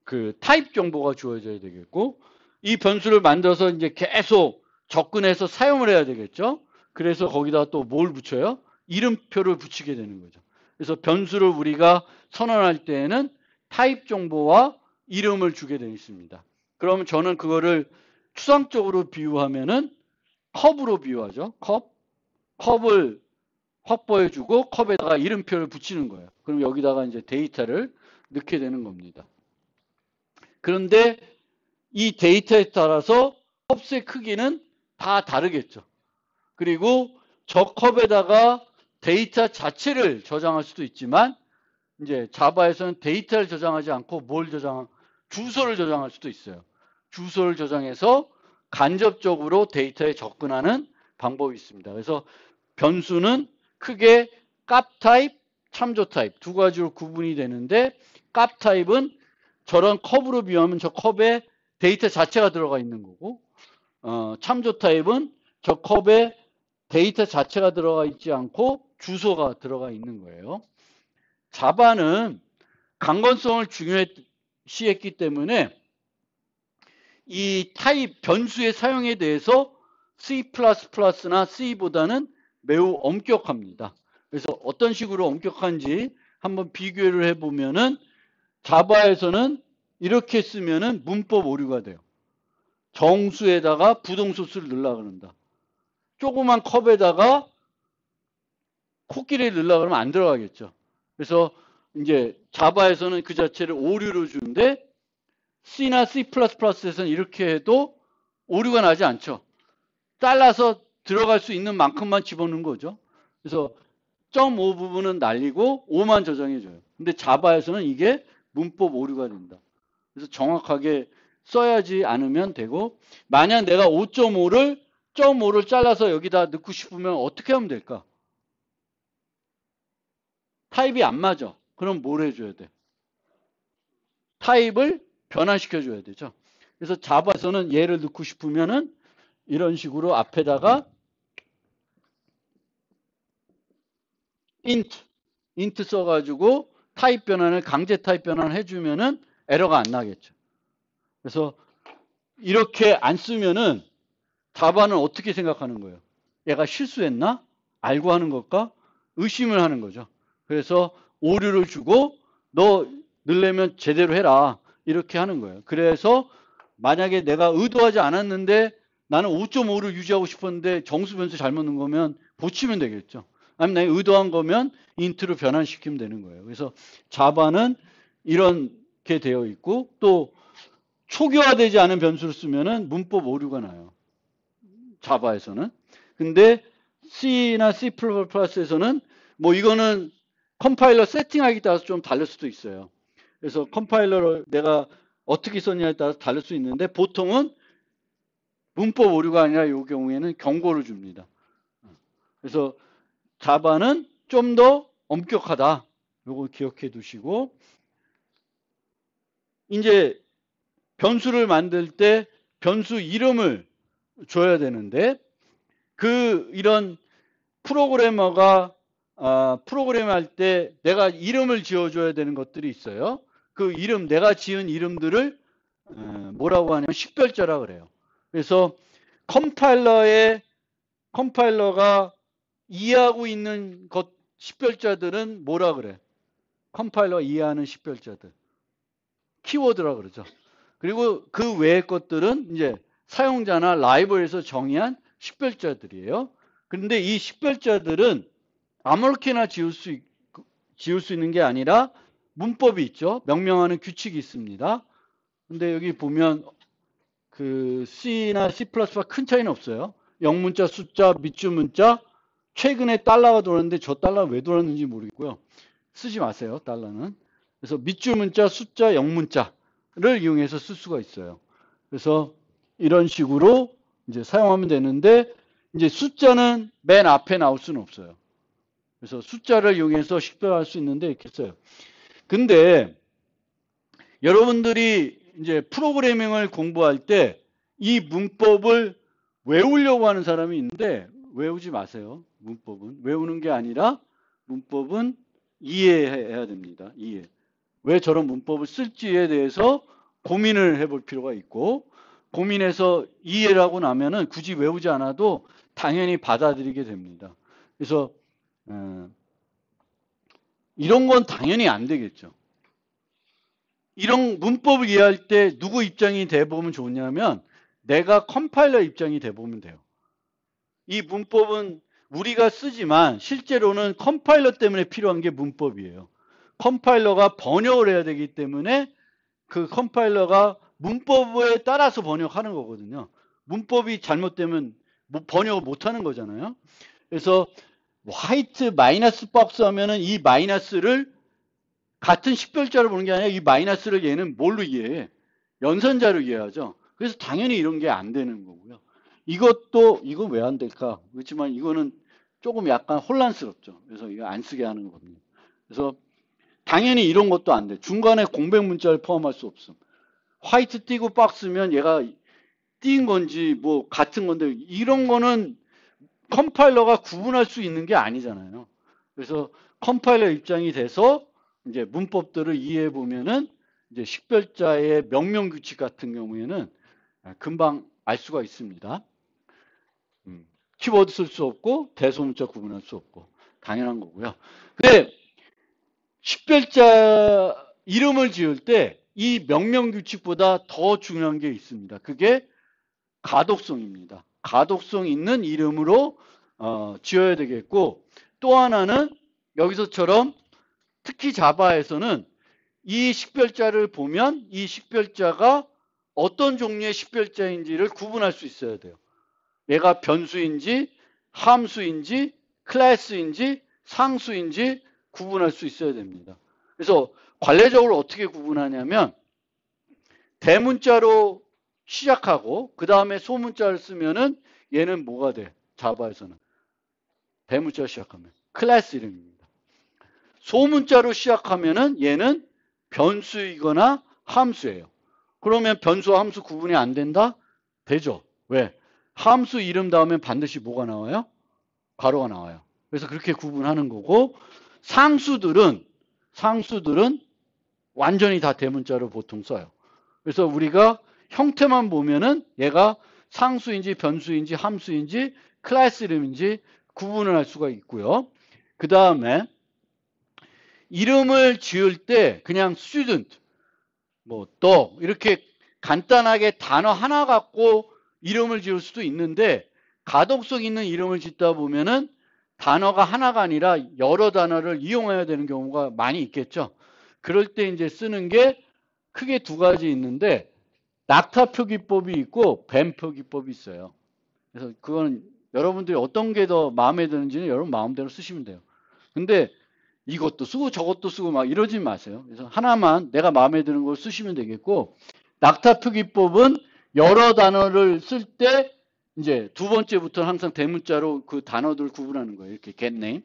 그 타입 정보가 주어져야 되겠고, 이 변수를 만들어서 이제 계속 접근해서 사용을 해야 되겠죠. 그래서 거기다 또 뭘 붙여요? 이름표를 붙이게 되는 거죠. 그래서 변수를 우리가 선언할 때에는 타입 정보와 이름을 주게 되어 있습니다. 그러면 저는 그거를 추상적으로 비유하면은 컵으로 비유하죠. 컵을 확보해주고 컵에다가 이름표를 붙이는 거예요. 그럼 여기다가 이제 데이터를 넣게 되는 겁니다. 그런데 이 데이터에 따라서 컵의 크기는 다 다르겠죠. 그리고 저 컵에다가 데이터 자체를 저장할 수도 있지만 이제 자바에서는 데이터를 저장하지 않고 주소를 저장할 수도 있어요. 주소를 저장해서 간접적으로 데이터에 접근하는 방법이 있습니다. 그래서 변수는 크게 값 타입, 참조 타입 두 가지로 구분이 되는데 값 타입은 저런 컵으로 비유하면 저 컵에 데이터 자체가 들어가 있는 거고 참조 타입은 저 컵에 데이터 자체가 들어가 있지 않고 주소가 들어가 있는 거예요. 자바는 강건성을 중요시했기 때문에 이 타입 변수의 사용에 대해서 C++나 C보다는 매우 엄격합니다. 그래서 어떤 식으로 엄격한지 한번 비교를 해보면은 자바에서는 이렇게 쓰면은 문법 오류가 돼요. 정수에다가 부동소수를 넣으려고 그런다. 조그만 컵에다가 코끼리를 넣으려고 그러면 안 들어가겠죠. 그래서 이제 자바에서는 그 자체를 오류를 주는데 C나 C++에서는 이렇게 해도 오류가 나지 않죠. 잘라서 들어갈 수 있는 만큼만 집어넣는 거죠. 그래서 0.5 부분은 날리고 5만 저장해줘요. 근데 자바에서는 이게 문법 오류가 된다. 그래서 정확하게 써야지 않으면 되고 만약 내가 5.5를 0.5를 잘라서 여기다 넣고 싶으면 어떻게 하면 될까? 타입이 안 맞아. 그럼 뭘 해줘야 돼? 타입을 변환시켜줘야 되죠. 그래서 자바에서는 얘를 넣고 싶으면은 이런 식으로 앞에다가 int 써가지고 타입 변환을 강제 타입 변환을 해주면은 에러가 안 나겠죠. 그래서 이렇게 안 쓰면은 자바는 어떻게 생각하는 거예요? 얘가 실수했나? 알고 하는 것과 의심을 하는 거죠. 그래서 오류를 주고 너 넣으려면 제대로 해라. 이렇게 하는 거예요. 그래서 만약에 내가 의도하지 않았는데 나는 5.5를 유지하고 싶었는데 정수 변수 잘못 넣은 거면 고치면 되겠죠. 아니면 내가 의도한 거면 인트로 변환시키면 되는 거예요. 그래서 자바는 이렇게 되어 있고 또 초기화되지 않은 변수를 쓰면은 문법 오류가 나요. 자바에서는. 근데 C나 C++에서는 뭐 이거는 컴파일러 세팅하기 따라서 좀 다를 수도 있어요. 그래서 컴파일러를 내가 어떻게 썼냐에 따라서 다를 수 있는데 보통은 문법 오류가 아니라 이 경우에는 경고를 줍니다. 그래서 자바는 좀 더 엄격하다. 이거 기억해 두시고 이제 변수를 만들 때 변수 이름을 줘야 되는데 이런 프로그래머가 프로그램 할 때 내가 이름을 지어줘야 되는 것들이 있어요. 그 이름, 내가 지은 이름들을 뭐라고 하냐면 식별자라 그래요. 그래서 컴파일러가 이해하고 있는 식별자들은 뭐라 그래? 컴파일러가 이해하는 식별자들. 키워드라 그러죠. 그리고 그 외의 것들은 이제 사용자나 라이브러리에서 정의한 식별자들이에요. 그런데 이 식별자들은 아무렇게나 지을 수 있는 게 아니라 문법이 있죠. 명명하는 규칙이 있습니다. 근데 여기 보면 그 C나 C++와 큰 차이는 없어요. 영문자, 숫자, 밑줄 문자. 최근에 달러가 돌았는데 저 달러 왜 돌았는지 모르겠고요. 쓰지 마세요, 달러는. 그래서 밑줄 문자, 숫자, 영문자를 이용해서 쓸 수가 있어요. 그래서 이런 식으로 이제 사용하면 되는데, 이제 숫자는 맨 앞에 나올 수는 없어요. 그래서 숫자를 이용해서 식별할 수 있는데 이렇게 써요. 근데 여러분들이 이제 프로그래밍을 공부할 때 이 문법을 외우려고 하는 사람이 있는데 외우지 마세요. 문법은 외우는 게 아니라 문법은 이해해야 됩니다. 이해. 왜 저런 문법을 쓸지에 대해서 고민을 해볼 필요가 있고, 고민해서 이해를 하고 나면은 굳이 외우지 않아도 당연히 받아들이게 됩니다. 그래서 이런 건 당연히 안 되겠죠. 이런 문법을 이해할 때 누구 입장이 돼보면 좋냐면 내가 컴파일러 입장이 돼보면 돼요. 이 문법은 우리가 쓰지만 실제로는 컴파일러 때문에 필요한 게 문법이에요. 컴파일러가 번역을 해야 되기 때문에 그 컴파일러가 문법에 따라서 번역하는 거거든요. 문법이 잘못되면 번역을 못하는 거잖아요. 그래서 화이트 마이너스 박스 하면은 이 마이너스를 같은 식별자로 보는 게 아니라 이 마이너스를 얘는 뭘로 이해해? 연선자로 이해하죠. 그래서 당연히 이런 게 안 되는 거고요. 이거 왜 안 될까? 그렇지만 이거는 조금 약간 혼란스럽죠. 그래서 이거 안 쓰게 하는 겁니다. 그래서 당연히 이런 것도 안 돼. 중간에 공백 문자를 포함할 수 없음. 화이트 띄고 박스면 얘가 띄인 건지 뭐 같은 건데 이런 거는 컴파일러가 구분할 수 있는 게 아니잖아요. 그래서 컴파일러 입장이 돼서 이제 문법들을 이해해 보면은 이제 식별자의 명령 규칙 같은 경우에는 금방 알 수가 있습니다. 키워드 쓸 수 없고 대소문자 구분할 수 없고 당연한 거고요. 근데 식별자 이름을 지을 때 이 명령 규칙보다 더 중요한 게 있습니다. 그게 가독성입니다. 가독성 있는 이름으로 지어야 되겠고, 또 하나는 여기서처럼 특히 자바에서는 이 식별자를 보면 이 식별자가 어떤 종류의 식별자인지를 구분할 수 있어야 돼요. 얘가 변수인지 함수인지 클래스인지 상수인지 구분할 수 있어야 됩니다. 그래서 관례적으로 어떻게 구분하냐면 대문자로 시작하고 그 다음에 소문자를 쓰면은 얘는 뭐가 돼? 자바에서는 대문자로 시작하면 클래스 이름입니다. 소문자로 시작하면은 얘는 변수이거나 함수예요. 그러면 변수와 함수 구분이 안 된다? 되죠. 왜? 함수 이름 다음에 반드시 뭐가 나와요? 괄호가 나와요. 그래서 그렇게 구분하는 거고, 상수들은 완전히 다 대문자로 보통 써요. 그래서 우리가 형태만 보면은 얘가 상수인지 변수인지 함수인지 클래스 이름인지 구분을 할 수가 있고요. 그 다음에 이름을 지을 때 그냥 student, 뭐 dog 이렇게 간단하게 단어 하나 갖고 이름을 지을 수도 있는데 가독성 있는 이름을 짓다 보면은 단어가 하나가 아니라 여러 단어를 이용해야 되는 경우가 많이 있겠죠. 그럴 때 이제 쓰는 게 크게 두 가지 있는데 낙타 표기법이 있고 뱀 표기법이 있어요. 그래서 그건 여러분들이 어떤 게 더 마음에 드는지는 여러분 마음대로 쓰시면 돼요. 근데 이것도 쓰고 저것도 쓰고 막 이러지 마세요. 그래서 하나만 내가 마음에 드는 걸 쓰시면 되겠고, 낙타 표기법은 여러 단어를 쓸 때 이제 두 번째부터는 항상 대문자로 그 단어들을 구분하는 거예요. 이렇게 get name.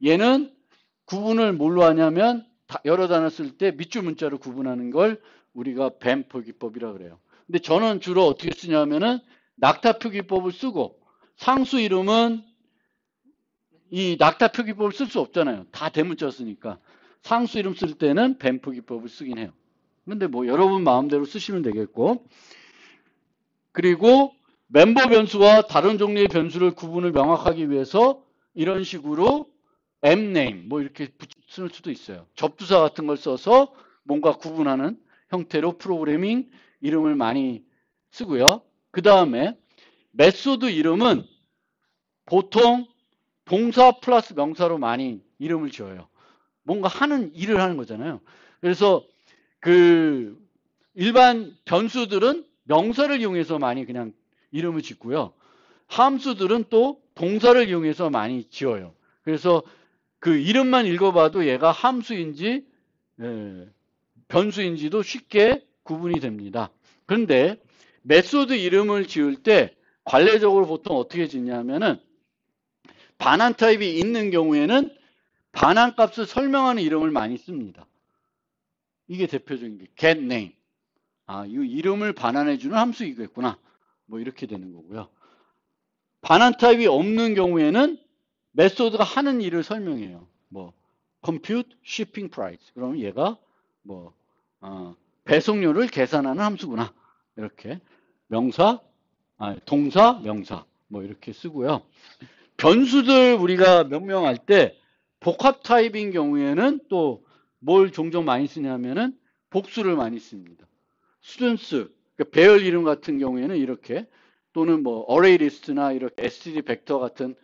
얘는 구분을 뭘로 하냐면 여러 단어 쓸 때 밑줄 문자로 구분하는 걸 우리가 뱀 표기법이라 그래요. 근데 저는 주로 어떻게 쓰냐면은 낙타 표기법을 쓰고, 상수 이름은 이 낙타 표기법을 쓸 수 없잖아요. 다 대문자 쓰니까. 상수 이름 쓸 때는 뱀 표기법을 쓰긴 해요. 근데 뭐 여러분 마음대로 쓰시면 되겠고, 그리고 멤버 변수와 다른 종류의 변수를 구분을 명확하기 위해서 이런 식으로 mname 뭐 이렇게 쓸 수도 있어요. 접두사 같은 걸 써서 뭔가 구분하는 형태로 프로그래밍 이름을 많이 쓰고요. 그 다음에 메소드 이름은 보통 동사 플러스 명사로 많이 이름을 지어요. 뭔가 하는 일을 하는 거잖아요. 그래서 그 일반 변수들은 명사를 이용해서 많이 그냥 이름을 짓고요. 함수들은 또 동사를 이용해서 많이 지어요. 그래서 그 이름만 읽어봐도 얘가 함수인지 변수인지도 쉽게 구분이 됩니다. 그런데 메소드 이름을 지을 때 관례적으로 보통 어떻게 짓냐면은 반환 타입이 있는 경우에는 반환 값을 설명하는 이름을 많이 씁니다. 이게 대표적인 게 get name. 이 이름을 반환해주는 함수이겠구나. 뭐 이렇게 되는 거고요. 반환 타입이 없는 경우에는 메소드가 하는 일을 설명해요. 뭐 compute shipping price. 그러면 얘가 뭐 배송료를 계산하는 함수구나. 이렇게 동사, 명사 뭐 이렇게 쓰고요. 변수들 우리가 명명할 때 복합 타입인 경우에는 또 뭘 종종 많이 쓰냐면은 복수를 많이 씁니다. students, 그러니까 배열 이름 같은 경우에는 이렇게 또는 뭐 array list나 이렇게 std 벡터 같은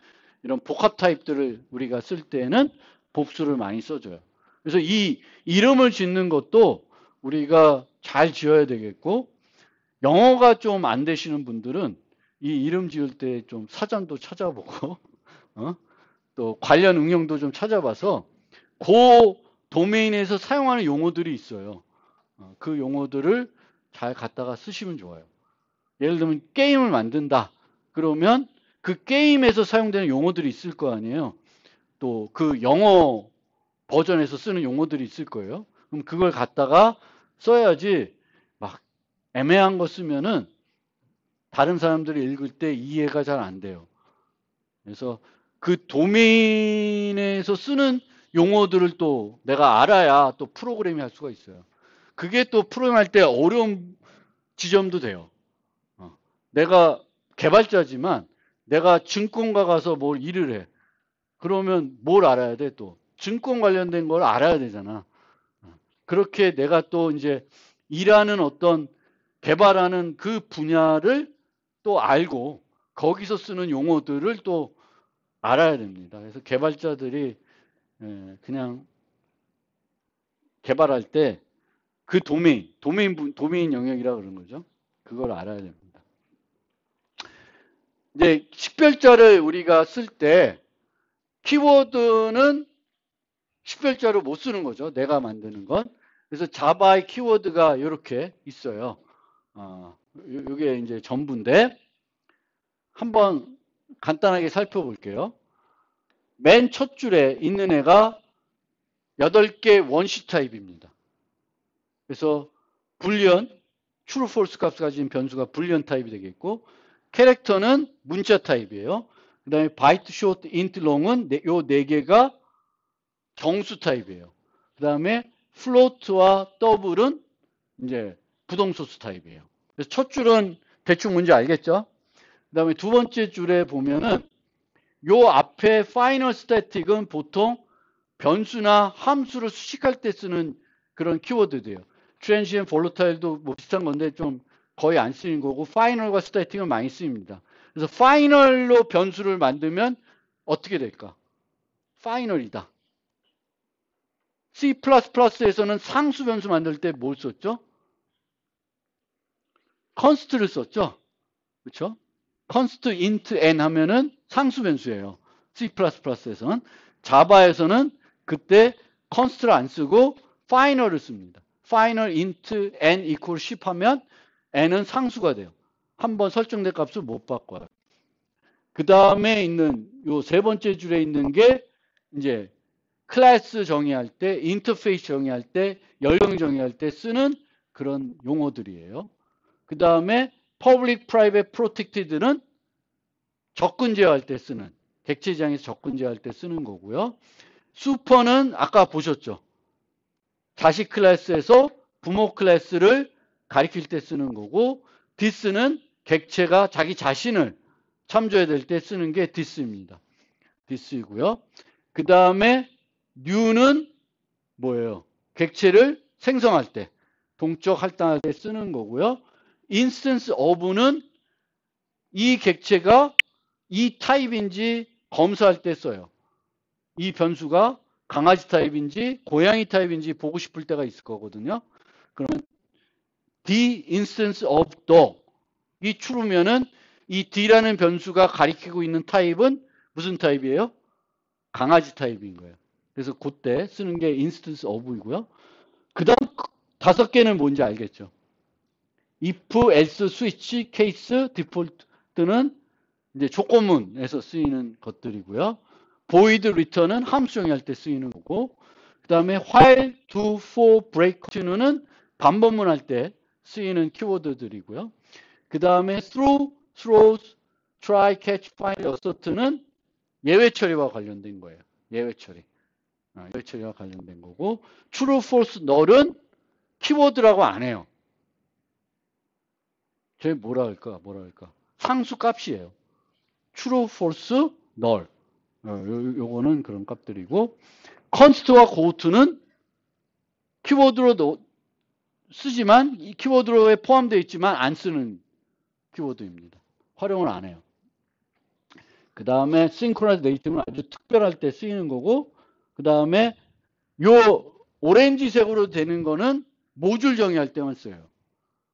이런 복합 타입들을 우리가 쓸 때는 복수를 많이 써줘요. 그래서 이 이름을 짓는 것도 우리가 잘 지어야 되겠고, 영어가 좀 안 되시는 분들은 이 이름 지을 때 좀 사전도 찾아보고 또 관련 응용도 좀 찾아봐서 그 도메인에서 사용하는 용어들이 있어요. 그 용어들을 잘 갖다가 쓰시면 좋아요. 예를 들면 게임을 만든다. 그러면 그 게임에서 사용되는 용어들이 있을 거 아니에요. 또 그 영어 버전에서 쓰는 용어들이 있을 거예요. 그럼 그걸 갖다가 써야지 막 애매한 거 쓰면은 다른 사람들이 읽을 때 이해가 잘 안 돼요. 그래서 그 도메인에서 쓰는 용어들을 또 내가 알아야 또 프로그램이 할 수가 있어요. 그게 또 프로그램 할 때 어려운 지점도 돼요. 내가 개발자지만 내가 증권가 가서 뭘 일을 해. 그러면 뭘 알아야 돼 또? 증권 관련된 걸 알아야 되잖아. 그렇게 내가 또 이제 일하는 어떤 개발하는 그 분야를 또 알고 거기서 쓰는 용어들을 또 알아야 됩니다. 그래서 개발자들이 그냥 개발할 때 그 도메인 영역이라 그러는 거죠. 그걸 알아야 됩니다. 이제 식별자를 우리가 쓸 때 키워드는 식별자로 못 쓰는 거죠. 내가 만드는 건. 그래서 자바의 키워드가 이렇게 있어요. 이게 이제 전부인데 한번 간단하게 살펴볼게요. 맨 첫 줄에 있는 애가 8개 원시 타입입니다. 그래서 불리언, true, false 값을 가진 변수가 불리언 타입이 되겠고, 캐릭터는 문자 타입이에요. 그 다음에 byte, short, int, long은 요 4개가 정수 타입이에요. 그 다음에 float와 double은 이제 부동소수 타입이에요. 그래서 첫 줄은 대충 뭔지 알겠죠? 그 다음에 두 번째 줄에 보면은 요 앞에 final static은 보통 변수나 함수를 수식할 때 쓰는 그런 키워드들이에요. transient, volatile도 뭐 비슷한 건데 좀 거의 안 쓰이는 거고 final과 static은 많이 쓰입니다. 그래서 final로 변수를 만들면 어떻게 될까? final이다. C++에서는 상수 변수 만들 때 뭘 썼죠? const를 썼죠? 그렇죠? const int n 하면은 상수 변수예요. C++에서는. 자바에서는 그때 const를 안 쓰고 final을 씁니다. final int n equal 10 하면 n은 상수가 돼요. 한번 설정된 값을 못 바꿔요. 그 다음에 있는 요 세 번째 줄에 있는 게 이제 클래스 정의할 때, 인터페이스 정의할 때, 연령 정의할 때 쓰는 그런 용어들이에요. 그 다음에 public, private, protected는 접근 제어할 때 쓰는, 객체 지향에서 접근 제어할 때 쓰는 거고요. super는 아까 보셨죠? 자식 클래스에서 부모 클래스를 가리킬 때 쓰는 거고, this는 객체가 자기 자신을 참조해야 될 때 쓰는 게 this입니다. this이고요. 그 다음에 new는 뭐예요? 객체를 생성할 때, 동적 할당할 때 쓰는 거고요. instance of는 이 객체가 이 타입인지 검사할 때 써요. 이 변수가 강아지 타입인지 고양이 타입인지 보고 싶을 때가 있을 거거든요. 그러면 the instance of dog이 true면은 이 D라는 변수가 가리키고 있는 타입은 무슨 타입이에요? 강아지 타입인 거예요. 그래서 그때 쓰는 게 instance of이고요. 그 다음 5개는 뭔지 알겠죠? if, else, switch, case, default는 이제 조건문에서 쓰이는 것들이고요. void return은 함수 정의할 때 쓰이는 거고, 그 다음에 while, do, for, break, continue는 반복문 할 때 쓰이는 키워드들이고요. 그 다음에 through, throws, try, catch, find, assert는 예외 처리와 관련된 거예요. 예외 처리. 예외 처리와 관련된 거고, true, false, null은 키워드라고 안 해요. 저희 뭐라 할까? 상수 값이에요. true, false, null. 요거는 그런 값들이고, const와 goTo는 키워드로 쓰지만, 이 키워드로에 포함되어 있지만 안 쓰는 키워드입니다. 활용을 안 해요. 그 다음에 synchronized native는 아주 특별할 때 쓰이는 거고, 그 다음에 요 오렌지색으로 되는 거는 모듈 정의할 때만 써요.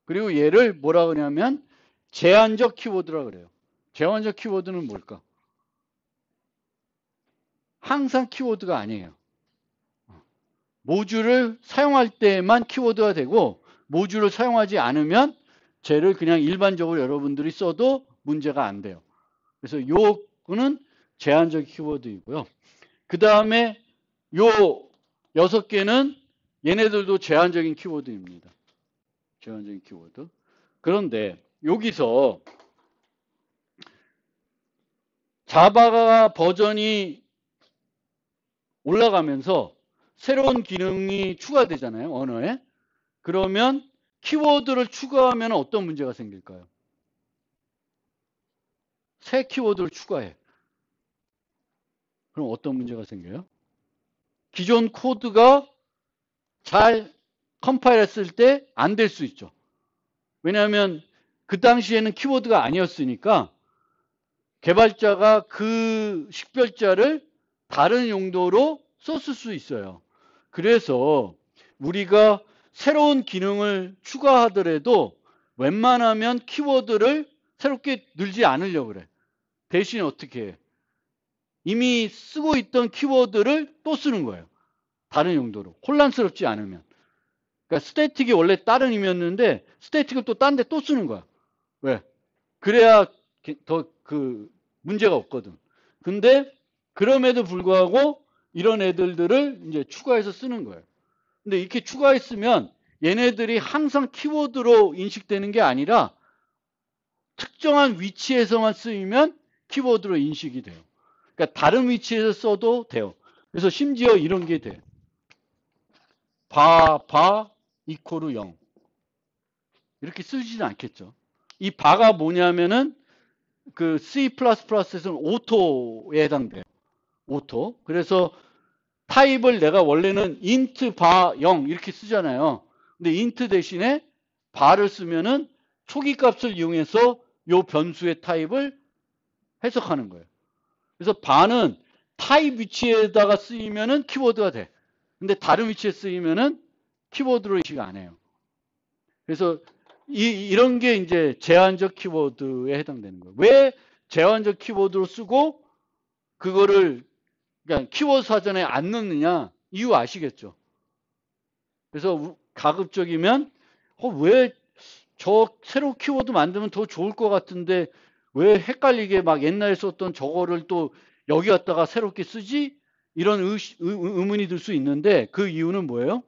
그리고 얘를 뭐라 그러냐면 제한적 키워드라 그래요. 제한적 키워드는 뭘까? 항상 키워드가 아니에요. 모듈을 사용할 때만 키워드가 되고 모듈을 사용하지 않으면 쟤를 그냥 일반적으로 여러분들이 써도 문제가 안 돼요. 그래서 요거는 제한적 키워드이고요. 그 다음에 요 6개는 얘네들도 제한적인 키워드입니다. 제한적인 키워드. 그런데 여기서 자바가 버전이 올라가면서 새로운 기능이 추가되잖아요. 언어에. 그러면 키워드를 추가하면 어떤 문제가 생길까요? 새 키워드를 추가해. 그럼 어떤 문제가 생겨요? 기존 코드가 잘 컴파일했을 때 안 될 수 있죠. 왜냐하면 그 당시에는 키워드가 아니었으니까 개발자가 그 식별자를 다른 용도로 썼을 수 있어요. 그래서 우리가 새로운 기능을 추가하더라도 웬만하면 키워드를 새롭게 넣지 않으려고 그래. 대신 어떻게 해? 이미 쓰고 있던 키워드를 또 쓰는 거예요. 다른 용도로. 혼란스럽지 않으면. 그러니까 스태틱이 원래 다른 의미였는데 스태틱을 또 딴 데 또 쓰는 거야. 왜? 그래야 더 그 문제가 없거든. 근데 그럼에도 불구하고 이런 애들을 이제 추가해서 쓰는 거예요. 근데 이렇게 추가했으면 얘네들이 항상 키워드로 인식되는 게 아니라 특정한 위치에서만 쓰이면 키워드로 인식이 돼요. 그러니까 다른 위치에서 써도 돼요. 그래서 심지어 이런 게 돼. 이코르 0. 이렇게 쓰지는 않겠죠. 이 바가 뭐냐면은 그 C++에서는 오토에 해당돼요. 오토. 그래서 타입을 내가 원래는 int 바 0 이렇게 쓰잖아요. 근데 int 대신에 바를 쓰면은 초기 값을 이용해서 요 변수의 타입을 해석하는 거예요. 그래서 바는 타입 위치에다가 쓰이면은 키워드가 돼. 근데 다른 위치에 쓰이면은 키워드로 인식 안 해요. 그래서 이런 게 이제 제한적 키워드에 해당되는 거예요. 왜 제한적 키워드로 쓰고 그거를 그러니까 키워드 사전에 안 넣느냐 이유 아시겠죠? 그래서 가급적이면 왜 저 새로 키워드 만들면 더 좋을 것 같은데 왜 헷갈리게 막 옛날에 썼던 저거를 또 여기 갖다가 새롭게 쓰지? 이런 의문이 들 수 있는데 그 이유는 뭐예요?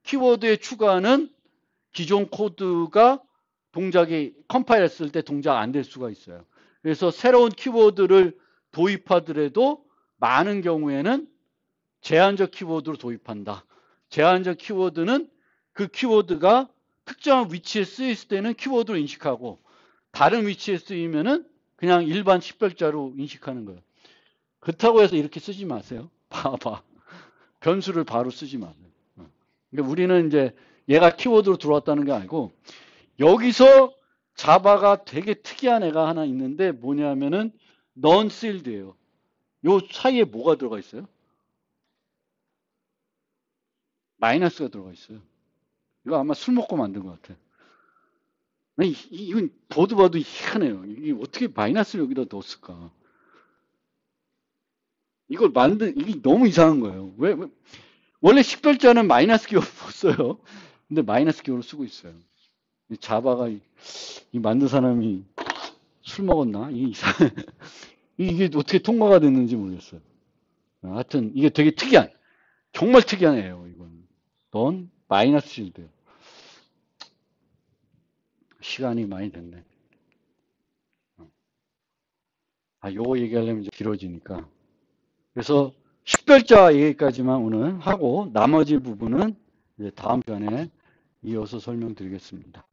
키워드에 추가하는 기존 코드가 동작이 컴파일했을 때 동작 안 될 수가 있어요. 그래서 새로운 키워드를 도입하더라도 많은 경우에는 제한적 키워드로 도입한다. 제한적 키워드는 그 키워드가 특정한 위치에 쓰였을 때는 키워드로 인식하고 다른 위치에 쓰이면은 그냥 일반 식별자로 인식하는 거예요. 그렇다고 해서 이렇게 쓰지 마세요. 변수를 바로 쓰지 마세요. 그러니까 우리는 이제 얘가 키워드로 들어왔다는 게 아니고 여기서 자바가 되게 특이한 애가 하나 있는데 뭐냐면은 non-sealed예요. 요 사이에 뭐가 들어가 있어요? 마이너스가 들어가 있어요. 이거 아마 술 먹고 만든 것 같아. 아니, 이건 봐도 희한해요. 이게 어떻게 마이너스를 여기다 넣었을까? 이게 너무 이상한 거예요. 원래 식별자는 마이너스 기호를 못 써요. 근데 마이너스 기호를 쓰고 있어요. 자바가 이 만든 사람이 술 먹었나? 이게 이게 어떻게 통과가 됐는지 모르겠어요. 하여튼 이게 되게 정말 특이한 애예요. 이건 넌 마이너스 실드예요. 시간이 많이 됐네. 요거 얘기하려면 이제 길어지니까. 그래서 식별자 얘기까지만 오늘 하고 나머지 부분은 이제 다음 편에 이어서 설명드리겠습니다.